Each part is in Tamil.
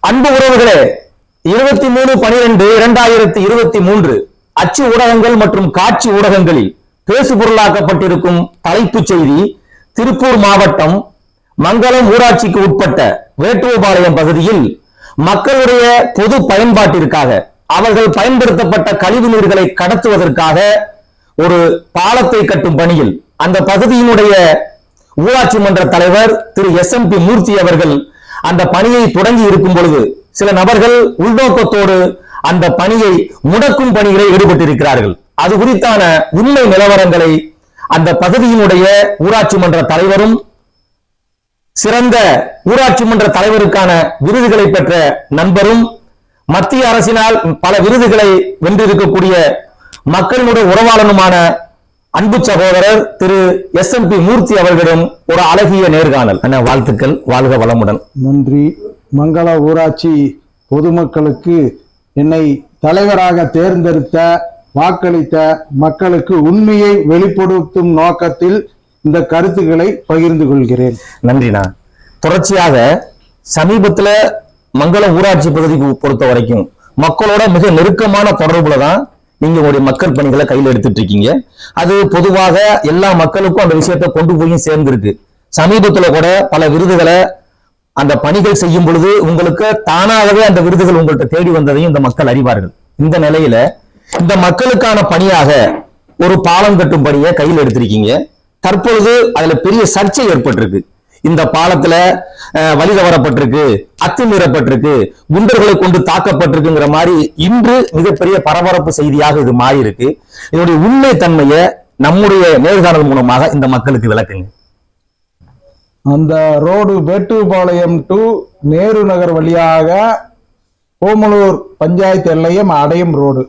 அன்பு உறவுகளே, 23/12/2023 அச்சு ஊடகங்கள் மற்றும் காட்சி ஊடகங்களில் பேசுபொருளாக்கப்பட்டிருக்கும் தலைப்புச் செய்தி, திருப்பூர் மாவட்டம் மங்களம் ஊராட்சிக்கு உட்பட்ட வேட்டுவபாளையம் பகுதியில் மக்களுடைய பொது பயன்பாட்டிற்காக அவர்கள் பயன்படுத்தப்பட்ட கழிவு நீர்களை கடத்துவதற்காக ஒரு பாலத்தை கட்டும் பணியில் அந்த பகுதியினுடைய ஊராட்சி மன்ற தலைவர் திரு SMP மூர்த்தி அவர்கள் அந்த பணியை தொடங்கி இருக்கும் பொழுது சில நபர்கள் உள்நோக்கத்தோடு அந்த பணியை முடக்கும் பணிகளில் ஈடுபட்டிருக்கிறார்கள். அது குறித்தான உண்மை நிலவரங்களை அந்த பகுதியினுடைய ஊராட்சி மன்ற தலைவரும் சிறந்த ஊராட்சி மன்ற தலைவருக்கான விருதுகளை பெற்ற நண்பரும் மத்திய அரசினால் பல விருதுகளை வென்றிருக்கக்கூடிய மக்களினுடைய உறவாளனுமான அன்பு சகோதரர் திரு SMP மூர்த்தி அவர்களிடம் ஒரு அழகிய நேர்காணல். வாழ்த்துக்கள், வாழ்க வளமுடன். நன்றி. மங்கள ஊராட்சி பொதுமக்களுக்கு என்னை தலைவராக தேர்ந்தெடுத்த வாக்களித்த மக்களுக்கு உண்மையை வெளிப்படுத்தும் நோக்கத்தில் இந்த கருத்துக்களை பகிர்ந்து கொள்கிறேன். நன்றிண்ணா. தொடர்ச்சியாக சமீபத்தில் மங்களம் ஊராட்சி பகுதிக்கு பொறுத்த வரைக்கும் மக்களோட மிக நெருக்கமான தொடர்புல தான் நீங்க உங்களுடைய மக்கள் பணிகளை கையில் எடுத்துட்டு இருக்கீங்க. அது பொதுவாக எல்லா மக்களுக்கும் அந்த விஷயத்தை கொண்டு போய் சேர்ந்திருக்கு. சமீபத்துல கூட பல விருதுகளை அந்த பணிகள் செய்யும் பொழுது உங்களுக்கு தானாகவே அந்த விருதுகள் உங்கள்கிட்ட தேடி வந்ததையும் இந்த மக்கள் அறிவார்கள். இந்த நிலையில இந்த மக்களுக்கான பணியாக ஒரு பாலம் கட்டும் பணியை கையில் எடுத்திருக்கீங்க. தற்பொழுது அதுல பெரிய சர்ச்சை ஏற்பட்டிருக்கு. இந்த பாலத்துல வழி தவறப்பட்டிருக்கு, அத்துமீறப்பட்டிருக்கு, குண்டர்களை கொண்டு தாக்கப்பட்டிருக்குங்கிற மாதிரி இன்று மிகப்பெரிய பரபரப்பு செய்தியாக இது மாறி இருக்கு. இதனுடைய உண்மை தன்மையை நம்முடைய நேர்காணல் மூலமாக இந்த மக்களுக்கு விளக்குங்க. அந்த ரோடு வேட்டுப்பாளையம் டு நேரு நகர் வழியாக ஓமலூர் பஞ்சாயத்து எல்லையம் அடையும் ரோடு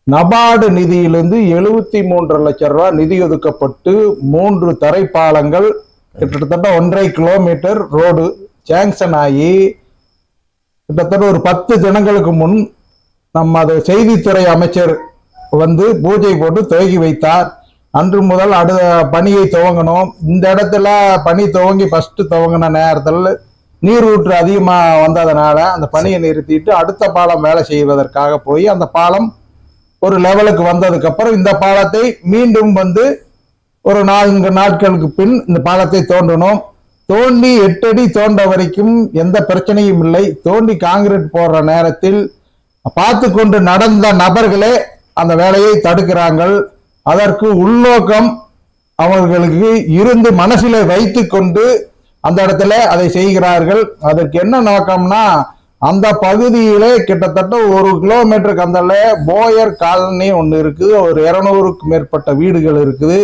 நபார்டு நிதியிலிருந்து 73 லட்சம் ரூபாய் நிதி ஒதுக்கப்பட்டு 3 தரைப்பாலங்கள் கிட்டத்தட்ட 1.5 கிலோமீட்டர் ரோடு சாங்ஷன் ஆகி கிட்டத்தட்ட ஒரு 10 தினங்களுக்கு முன் நம்ம அது செய்தித்துறை அமைச்சர் வந்து பூஜை போட்டு துவக்கி வைத்தார். அன்று முதல் பணியை துவங்கணும். இந்த இடத்துல பணி துவங்கி ஃபர்ஸ்ட் துவங்கின நேரத்தில் நீரூற்று அதிகமாக வந்ததுனால அந்த பணியை நிறுத்திட்டு அடுத்த பாலம் வேலை செய்வதற்காக போய் அந்த பாலம் ஒரு லெவலுக்கு வந்ததுக்கு அப்புறம் இந்த பாலத்தை மீண்டும் வந்து ஒரு 4 நாட்களுக்கு பின் இந்த பாலத்தை தோண்டணும். தோண்டி 8 அடி தோண்ட வரைக்கும் எந்த பிரச்சனையும் இல்லை. தோண்டி காங்கிரீட் போடுற நேரத்தில் பார்த்து கொண்டு நடந்த நபர்களே அந்த வேலையை தடுக்கிறார்கள். அதற்கு உள்நோக்கம் அவர்களுக்கு இருந்து மனசில வைத்து கொண்டு அந்த இடத்துல அதை செய்கிறார்கள். அதற்கு என்ன நோக்கம்னா, அந்த பகுதியிலே கிட்டத்தட்ட 1 கிலோமீட்டருக்கு அந்த போயர் காலனி ஒண்ணு இருக்குது. ஒரு 200க்கு மேற்பட்ட வீடுகள் இருக்குது.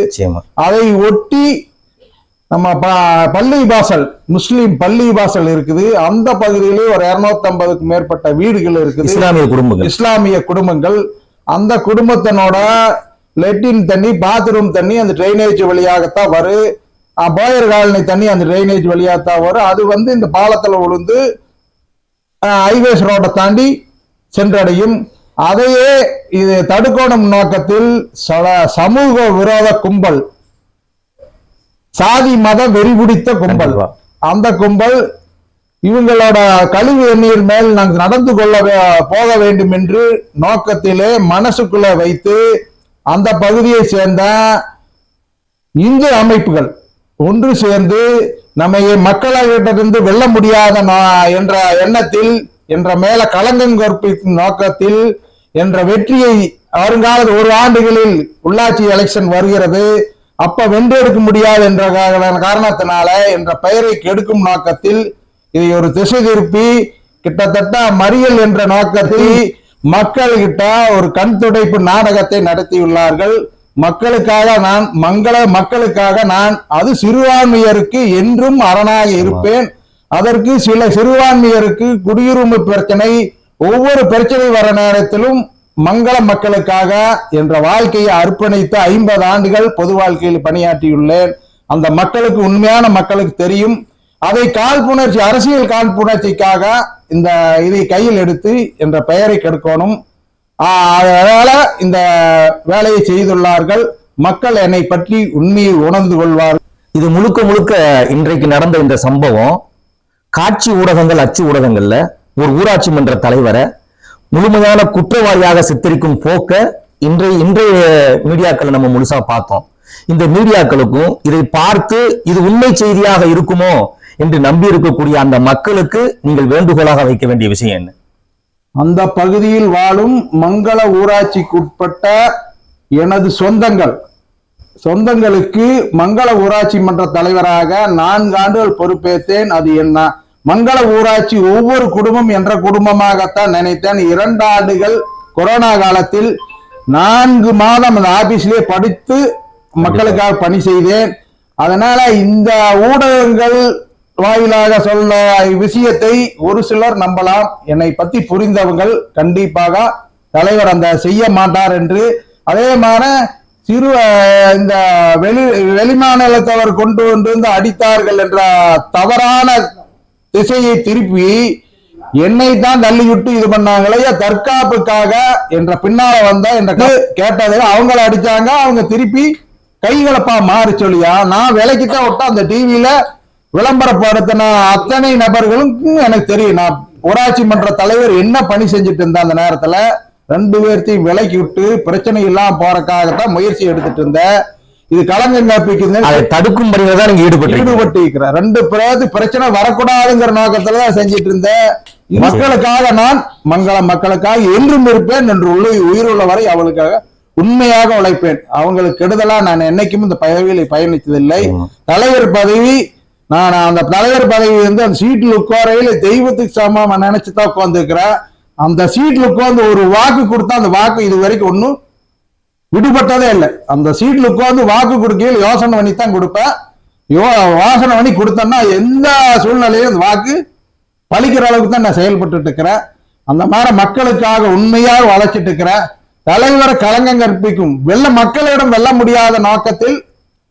அதை ஒட்டி நம்ம பள்ளி வாசல், முஸ்லிம் பள்ளி வாசல் இருக்குது. அந்த பகுதியிலே ஒரு 250க்கு மேற்பட்ட வீடுகள் இருக்குது, இஸ்லாமிய குடும்பங்கள். அந்த குடும்பத்தினோட லெட்டின் தண்ணி, பாத்ரூம் தண்ணி அந்த டிரைனேஜ் வழியாகத்தான் வரும். போயர் காலனி தண்ணி அந்த டிரைனேஜ் வழியாகத்தான் வரும். அது வந்து இந்த பாலத்துல விழுந்து ஹைவேஸ் ரோட்டை தாண்டி சென்றடையும். அதையே இது தடுக்கணும் நோக்கத்தில் சமூக விரோத கும்பல், சாதி மத வெறிபிடித்த கும்பல், அந்த கும்பல் இவங்களோட கழிவு நீர் மேல் நாங்கள் நடந்து கொள்ள போக வேண்டும் என்று நோக்கத்திலே மனசுக்குள்ள வைத்து அந்த பகுதியை சேர்ந்த இந்து அமைப்புகள் ஒன்று சேர்ந்து நம்மை மக்களிடமிருந்து வெல்ல முடியாத என்ற எண்ணத்தில், என்ற மேல களங்கம் கற்பிக்கும் நோக்கத்தில், என்ற வெற்றியை வருங்கால 1 ஆண்டுகளில் உள்ளாட்சி எலெக்ஷன் வருகிறது, அப்ப வென்றெடுக்க முடியாது என்ற காரணத்தினால என்ற பெயரை கெடுக்கும் நோக்கத்தில் இதை ஒரு திசை திருப்பி கிட்டத்தட்ட மறியல் என்ற நோக்கத்தில் மக்கள்கிட்ட ஒரு கண் துடைப்பு நாடகத்தை நடத்தியுள்ளார்கள். மக்களுக்காக நான், மக்களுக்காக நான், அது சிறுபான்மையருக்கு என்றும் அரணாக இருப்பேன். அதற்கு சில சிறுபான்மையருக்கு குடியுரிமை பிரச்சனை, ஒவ்வொரு பிரச்சனை வர நேரத்திலும் மங்கள மக்களுக்காக என்ற வாழ்க்கையை அர்ப்பணித்து 50 ஆண்டுகள் பொது வாழ்க்கையில் பணியாற்றியுள்ளேன். அந்த மக்களுக்கு, உண்மையான மக்களுக்கு தெரியும். அதை காழ்ப்புணர்ச்சி, அரசியல் காழ்ப்புணர்ச்சிக்காக இந்த இதை கையில் எடுத்து என்ற பெயரை கெடுக்கணும். அதனால இந்த வேலையை செய்துள்ளார்கள். மக்கள் என்னை பற்றி உண்மையை உணர்ந்து கொள்வார்கள். இது முழுக்க முழுக்க இன்றைக்கு நடந்த இந்த சம்பவம் காட்சி ஊடகங்கள், அச்சு ஊடகங்கள்ல ஒரு ஊராட்சி மன்ற தலைவரை முழுமையான குற்றவாளியாக சித்தரிக்கும் போக்க இன்றைய மீடியாக்களை நம்ம முழுசா பார்த்தோம். இந்த மீடியாக்களுக்கும் இதை பார்த்து இது உண்மை செய்தியாக இருக்குமோ என்று நம்பி இருக்கக்கூடிய அந்த மக்களுக்கு நீங்கள் வேண்டுகோளாக வைக்க வேண்டிய விஷயம் என்ன? அந்த பகுதியில் வாழும் மங்கள ஊராட்சிக்கு உட்பட்ட எனது சொந்தங்களுக்கு மங்கள ஊராட்சி மன்ற தலைவராக 4 ஆண்டுகள் பொறுப்பேற்றேன். அது என்ன மங்கள ஊராட்சி ஒவ்வொரு குடும்பம் என்ற குடும்பமாகத்தான் நினைத்தேன். 2 ஆண்டுகள் கொரோனா காலத்தில் 4 மாதம் அந்த ஆபீஸ்லயே படித்து மக்களுக்காக பணி செய்தேன். அதனால இந்த ஊடகங்கள் வாயிலாக சொல்ல விஷயத்தை ஒரு சிலர் நம்பலாம். என்னை பத்தி புரிந்தவர்கள் கண்டிப்பாக தலைவர் அந்த செய்ய மாட்டார் என்று. அதே மாதிரி இந்த வெளிமாநிலத்தவர் கொண்டு வந்து அடித்தார்கள் என்ற தவறான திசையை திருப்பி என்னை தான் தள்ளிவிட்டு இது பண்ணாங்களே தற்காப்புக்காக என்ற பின்னால வந்த என்ற கேட்டது. அவங்கள அடிச்சாங்க, அவங்க திருப்பி கைகளப்பா மாறி சொல்லியா நான் விலைக்குத்தான் விட்டா அந்த டிவியில விளம்பரப்படுத்தின அத்தனை நபர்களும் எனக்கு தெரியும். நான் ஊராட்சி மன்ற தலைவர் என்ன பணி செஞ்சுட்டு இருந்தேன் அந்த நேரத்துல 2 பேர்த்தையும் விலைக்கு விட்டு பிரச்சனை இல்லாம போறதுக்காகத்தான் முயற்சி எடுத்துட்டு இருந்தேன். இது களங்கம் காப்பிக்கு தடுக்கும் பணியில தான் ஈடுபட்டு இருக்கிறேன். 2 பேராது பிரச்சனை வரக்கூடாதுங்கிற நோக்கத்துலதான் செஞ்சிட்டு இருந்தேன். மக்களுக்காக நான் மக்களுக்காக என்றும் இருப்பேன் என்று உயிருள்ள வரை அவளுக்காக உண்மையாக உழைப்பேன். அவங்களுக்கு கெடுதலா நான் என்னைக்கும் இந்த பதவியில் பயணித்ததில்லை. தலைவர் பதவி நான் அந்த தலைவர் பதவி வந்து அந்த சீட்டில் உட்காரையில தெய்வத்துக்கு சமமா நினைச்சுதான் உட்கார்ந்து இருக்கிறேன். அந்த சீட்ல உட்கார்ந்து ஒரு வாக்கு கொடுத்தா அந்த வாக்கு இது வரைக்கும் ஒன்னும் விடுபட்டதே இல்லை. அந்த சீட்ல உட்கார்ந்து வாக்கு கொடுக்கையில் யோசனை பண்ணி தான் கொடுப்பேன். யோசனை பண்ணி கொடுத்தேன்னா எந்த சூழ்நிலையும் அந்த வாக்கு பழிக்கிற அளவுக்கு தான் நான் செயல்பட்டு இருக்கிறேன். அந்த மாதிரி மக்களுக்காக உண்மையாக வளர்ச்சிட்டு இருக்கிறேன். தலைவரை களங்கம் கற்பிக்கும் மக்களிடம் வெல்ல முடியாத நோக்கத்தில்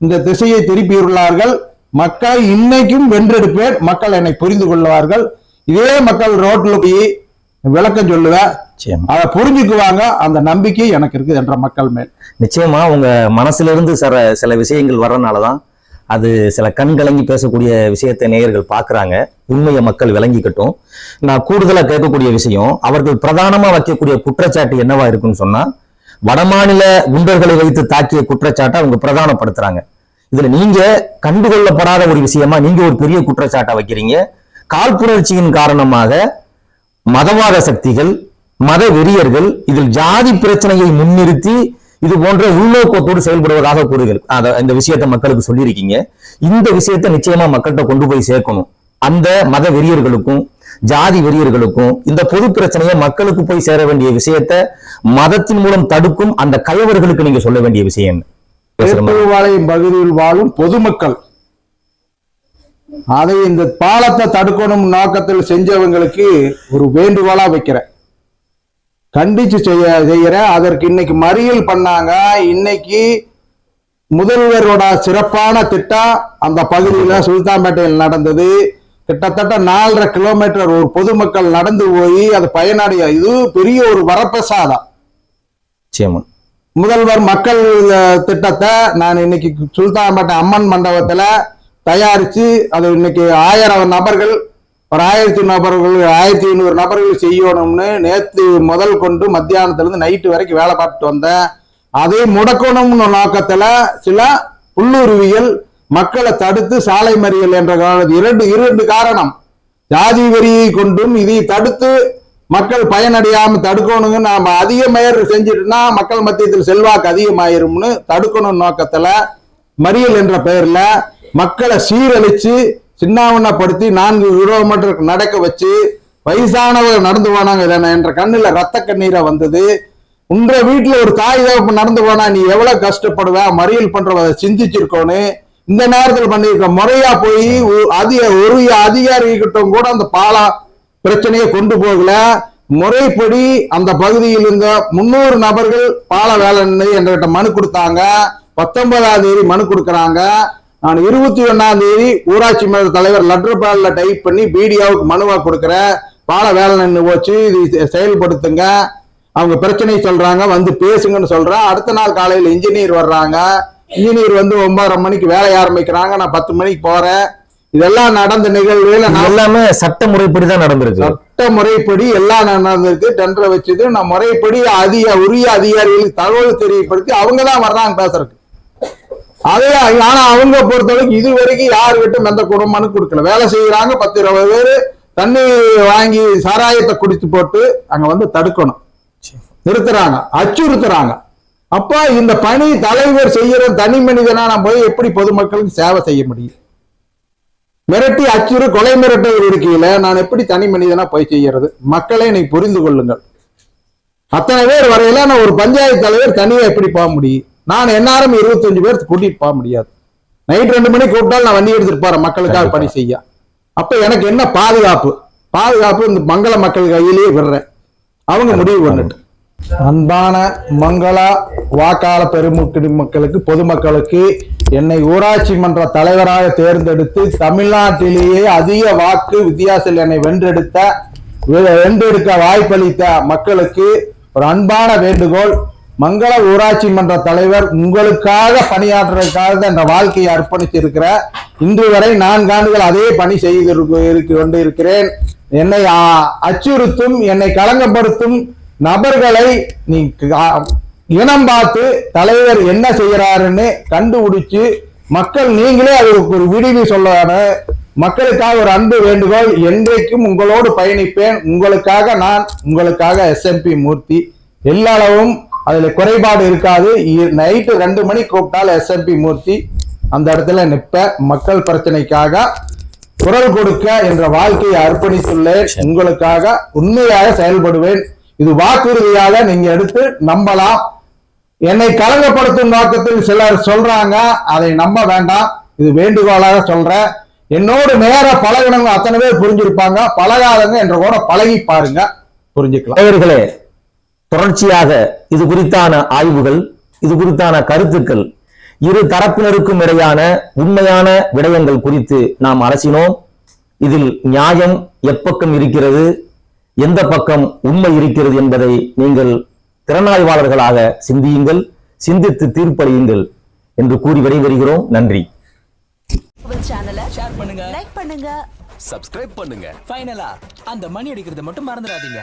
இந்த திசையை திருப்பியுள்ளார்கள். மக்கள் இன்னைக்கும் வென்றெடுப்பேன். மக்கள் என்னை புரிந்து கொள்வார்கள். இதே மக்கள் ரோட்ல போய் விளக்கம் சொல்லுவேன், அதை புரிஞ்சுக்குவாங்க. அந்த நம்பிக்கை எனக்கு இருக்குது என்ற மக்கள் மேல். நிச்சயமா உங்க மனசுல இருந்து சில விஷயங்கள் வர்றதுனாலதான் அது சில கண் கலங்கி பேசக்கூடிய விஷயத்தை நேயர்கள் பாக்குறாங்க. உண்மையை மக்கள் விளங்கிக்கட்டும். நான் கூடுதலா கேட்கக்கூடிய விஷயம், அவர்கள் பிரதானமா வைக்கக்கூடிய குற்றச்சாட்டு என்னவா இருக்குன்னு சொன்னா, வடமாநில குண்டர்களை வைத்து தாக்கிய குற்றச்சாட்டை அவங்க பிரதானப்படுத்துறாங்க. இதுல நீங்க கண்டுகொள்ளப்படாத ஒரு விஷயமா நீங்க ஒரு பெரிய குற்றச்சாட்டை வைக்கிறீங்க. காழ்ப்புணர்ச்சியின் காரணமாக மதவாத சக்திகள், மத வெறியர்கள் இதில் ஜாதி பிரச்சனையை முன்னிறுத்தி இது போன்ற உள்நோக்கத்தோடு செயல்படுவதாக கூறுகள். இந்த விஷயத்தை மக்களுக்கு சொல்லியிருக்கீங்க. இந்த விஷயத்தை நிச்சயமா மக்கள்கிட்ட கொண்டு போய் சேர்க்கணும். அந்த மத வெறியர்களுக்கும் ஜாதி வெறியர்களுக்கும் இந்த பொது பிரச்சனையை மக்களுக்கு போய் சேர வேண்டிய விஷயத்தை மதத்தின் மூலம் தடுக்கும் அந்த கயவர்களுக்கு நீங்க சொல்ல வேண்டிய விஷயம் என்ன? பகுதியில் வாழும் பொதுமக்கள் அதை இந்த பாலத்தை தடுக்கணும் நோக்கத்தில் செஞ்சவங்களுக்கு ஒரு வேண்டுகோளா வைக்கிறேன், கண்டிச்சு செய்யறேன். அதற்கு இன்னைக்கு மறியல் பண்ணாங்க. இன்னைக்கு முதல்வரோட சிறப்பான திட்டம் அந்த பகுதியில சுல்தான்பேட்டையில் நடந்தது. கிட்டத்தட்ட 4.5 கிலோமீட்டர் ஒரு பொதுமக்கள் நடந்து போய் அது பயனடைய, இது பெரிய ஒரு வரப்பிரசாதம். முதல்வர் மக்கள் திட்டத்தை நான் இன்னைக்கு சுல்தான்பேட்டை அம்மன் மண்டபத்துல தயாரிச்சு அது இன்னைக்கு 1000 நபர்கள், ஒரு 1500 நபர்கள் செய்யணும்னு நேற்று முதல் கொண்டு மத்தியானத்துல இருந்து நைட்டு வரைக்கும் வேலை பார்த்துட்டு வந்தேன். அதை முடக்கணும்னு நோக்கத்துல சில புல்லுருவியல் மக்களை தடுத்து சாலை மறியல் என்ற இரண்டு காரணம், ஜாதி வெறியை கொண்டும் இதை தடுத்து மக்கள் பயனடையாம தடுக்கணுங்க. நாம அதிக மேயர் செஞ்சுட்டுனா மக்கள் மத்தியத்தில் செல்வாக்கு அதிகமாயிரும்னு தடுக்கணும் நோக்கத்துல மறியல் என்ற பெயர்ல மக்களை சீரழிச்சு சின்னாவண்ணப்படுத்தி 4 கிலோமீட்டருக்கு நடக்க வச்சு வயசானவர்கள் நடந்து போனாங்க என்ற கண்ணுல ரத்த கண்ணீரை வந்தது. உன்ற வீட்டுல ஒரு தாய் தகப்பு நடந்து போனா நீ எவ்வளவு கஷ்டப்படுவ, மறியல் பண்றவ சிந்திச்சிருக்கோன்னு இந்த நேரத்தில் பண்ணிருக்க. முறையா போய் ஒரு அதிகாரிகிட்டும் கூட அந்த பாலா பிரச்சனையை கொண்டு போகல. முறைப்படி அந்த பகுதியில் இருந்த 300 நபர்கள் பால வேலை என்கிட்ட மனு கொடுத்தாங்க. 19ஆம் தேதி மனு கொடுக்கறாங்க. நான் 21ஆம் தேதி ஊராட்சி மன்ற தலைவர் லெட்டர் பேட்ல டைப் பண்ணி பிடிஓவுக்கு மனுவா கொடுக்கிறேன். பால வேலை நின்று போச்சு, இது செயல்படுத்துங்க. அவங்க பிரச்சனை சொல்றாங்க, வந்து பேசுங்கன்னு சொல்றேன். அடுத்த நாள் காலையில் இன்ஜினியர் வர்றாங்க. இன்ஜினியர் வந்து 9:30 மணிக்கு வேலையை ஆரம்பிக்கிறாங்க. நான் 10 மணிக்கு போறேன். இதெல்லாம் நடந்த நிகழ்வுல இது எல்லாமே சட்ட முறைப்படி தான் நடந்திருக்கு. சட்ட முறைப்படி எல்லாம் நடந்திருக்கு. டெண்டரை வச்சது நான் முறைப்படி உரிய அதிகாரிகளுக்கு தகவல் தெரியப்படுத்தி அவங்கதான் வர்றாங்க பேசுறதுக்கு. அதே ஆனா அவங்க பொறுத்தளவுக்கு இது வரைக்கும் யாருக்கிட்டும் எந்த குடும்பம்னு கொடுக்கல. வேலை செய்யறாங்க 10-20 பேரு தண்ணி வாங்கி சாராயத்தை குடித்து போட்டு அங்க வந்து தடுக்கணும், நிறுத்துறாங்க, அச்சுறுத்துறாங்க. அப்ப இந்த பணி தலைவர் செய்யற தனி மனிதனா நான் போய் எப்படி பொதுமக்களுக்கு சேவை செய்ய முடியும்? மிரட்டி அச்சுறு கொலை மிரட்டல் இருக்கையில நான் எப்படி தனி மனிதனா போய் செய்யறது? மக்களை நீ புரிந்து கொள்ளுங்கள். அத்தனை பேர் வரையில நான் ஒரு பஞ்சாயத்து தலைவர் தனியா எப்படி போக முடியும்? நான் எந்நேரம் 25 பேர் கூட்டிட்டு போக முடியாது. நைட் 2 மணிக்கு கூப்பிட்டாலும் நான் வண்டி எடுத்துட்டு போறேன் மக்களுக்காக பணி செய்ய. அப்ப எனக்கு என்ன பாதுகாப்பு? இந்த மங்கள மக்கள் கையிலேயே விடுறேன், அவங்க முடிவு பண்ணிட்டு. அன்பான மங்களா வாக்காள பெருமக்களுக்கு பொதுமக்களுக்கு என்னை ஊராட்சி மன்ற தலைவராக தேர்ந்தெடுத்து தமிழ்நாட்டிலேயே அதிக வாக்கு வித்தியாசத்தில் என்னை வென்றெடுக்க வாய்ப்பளித்த மக்களுக்கு ஒரு அன்பான வேண்டுகோள். மங்கள ஊராட்சி மன்ற தலைவர் உங்களுக்காக பணியாற்றுவதற்காக என்ற வாழ்க்கையை அர்ப்பணித்திருக்கிற இன்று வரை 4 ஆண்டுகள் அதே பணி செய்து கொண்டு இருக்கிறேன். என்னை அச்சுறுத்தும், என்னை களங்கப்படுத்தும் நபர்களை நீ இனம் பார்த்து தலைவர் என்ன செய்யறாருன்னு கண்டுபிடிச்சு மக்கள் நீங்களே அதுக்கு ஒரு விடிவு சொல்ல. மக்களுக்காக ஒரு அன்பு வேண்டுகோள். என்றைக்கும் உங்களோடு பயணிப்பேன். உங்களுக்காக SMP மூர்த்தி. எல்லாளவும் அதுல குறைபாடு இருக்காது. நைட்டு 2 மணி கூப்பிட்டால் SMP மூர்த்தி அந்த இடத்துல நிற்ப. மக்கள் பிரச்சனைக்காக குரல் கொடுக்க என்ற வாழ்க்கையை அர்ப்பணித்துள்ளேன். உங்களுக்காக உண்மையாக செயல்படுவேன். இது வாக்குறுதியாக நீங்க எடுத்து நம்பலாம். என்னை கலங்கப்படுத்தும் நோக்கத்தில் சிலர் சொல்றாங்க, அதை நம்ப வேண்டாம். இது வேண்டுகோளாக சொல்றேன். என்னோடு நேர பழகினவங்க அத்தனை பேர் புரிஞ்சிருப்பாங்க. பழகாதவங்க என்ற கூட பழகி பாருங்க, புரிஞ்சுக்கலாம். அவர்களே, தொடர்ச்சியாக இது குறித்தான ஆய்வுகள், இது குறித்தான கருத்துக்கள், இரு தரப்பினருக்கும் இடையான உண்மையான விடயங்கள் குறித்து நாம் அரசினோம். இதில் நியாயம் எப்பக்கம் இருக்கிறது, எந்த பக்கம் உண்மை இருக்கிறது என்பதை நீங்கள் திறனாய்வாளர்களாக சிந்தியுங்கள், சிந்தித்து தீர்ப்பளியுங்கள் என்று கூறி விடைபெறுகிறோம். நன்றி. சேனலை ஷேர் பண்ணுங்க, லைக் பண்ணுங்க, சப்ஸ்கிரைப் பண்ணுங்க. ஃபைனலா அந்த மணி அடிக்கிறத மட்டும் மறந்துடாதீங்க.